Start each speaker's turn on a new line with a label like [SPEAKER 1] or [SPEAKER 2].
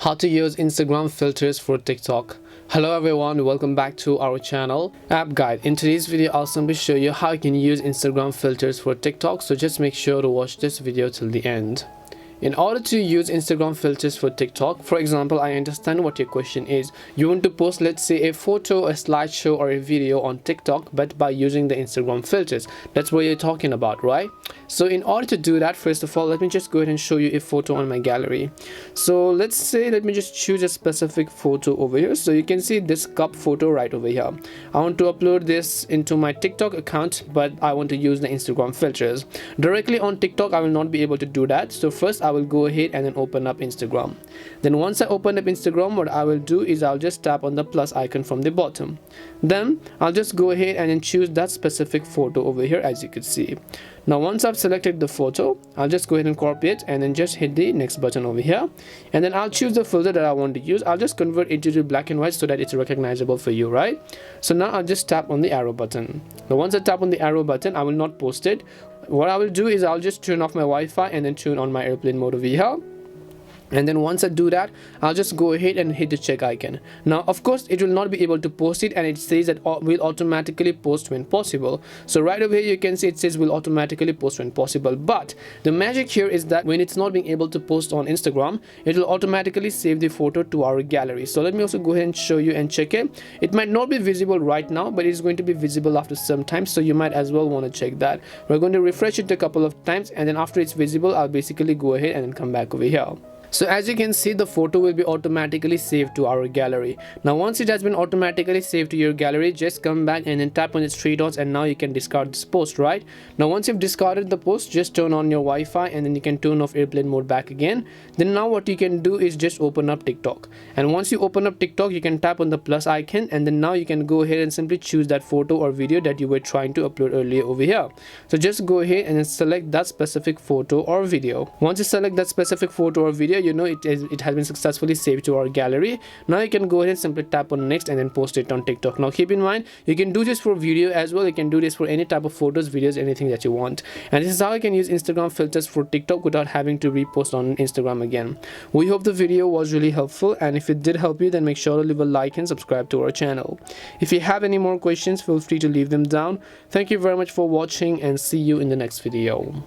[SPEAKER 1] How to use Instagram filters for TikTok. Hello everyone, welcome back to our channel App Guide. In today's video I'll simply show you how you can use Instagram filters for TikTok, so just make sure to watch this video till the end. In order to use Instagram filters for TikTok, for example, I understand what your question is. You want to post, let's say, a photo, a slideshow, or a video on TikTok, but by using the Instagram filters. That's what you're talking about, right? So in order to do that, first of all, let me just go ahead and show you a photo on my gallery. So let's say, let me just choose a specific photo over here. So you can see this cup photo right over here. I want to upload this into my TikTok account, but I want to use the Instagram filters. Directly on TikTok, I will not be able to do that. So first, I will go ahead and then open up Instagram. Then once I open up Instagram, what I will do is I'll just tap on the plus icon from the bottom. Then I'll just go ahead and then choose that specific photo over here, as you can see. Now once I've selected the photo, I'll just go ahead and copy it and then just hit the next button over here, and then I'll choose the filter that I want to use. I'll just convert it to black and white so that it's recognizable for you, right? So now I'll just tap on the arrow button. Now once I tap on the arrow button, I will not post it. What I will do is I'll just turn off my Wi-Fi and then turn on my airplane mode over here. And then once I do that, I'll just go ahead and hit the check icon. Now of course it will not be able to post it, and it says that will automatically post when possible. So right over here you can see it says will automatically post when possible, but the magic here is that when it's not being able to post on Instagram, it will automatically save the photo to our gallery. So let me also go ahead and show you and check it. It might not be visible right now, but it's going to be visible after some time, so you might as well want to check that. We're going to refresh it a couple of times, and then after it's visible, I'll basically go ahead and then come back over here. So as you can see, the photo will be automatically saved to our gallery. Now once it has been automatically saved to your gallery, just come back and then tap on the three dots, and now you can discard this post, right? Now once you've discarded the post, just turn on your Wi-Fi and then you can turn off airplane mode back again. Then now what you can do is just open up TikTok, and once you open up TikTok, you can tap on the plus icon, and then now you can go ahead and simply choose that photo or video that you were trying to upload earlier over here. So just go ahead and then select that specific photo or video. Once you select that specific photo or video, you know it has been successfully saved to our gallery. Now you can go ahead and simply tap on next and then post it on TikTok. Now keep in mind, you can do this for video as well. You can do this for any type of photos, videos, anything that you want. And this is how you can use Instagram filters for TikTok without having to repost on Instagram again. We hope the video was really helpful, and if it did help you, then make sure to leave a like and subscribe to our channel. If you have any more questions, feel free to leave them down. Thank you very much for watching, and see you in the next video.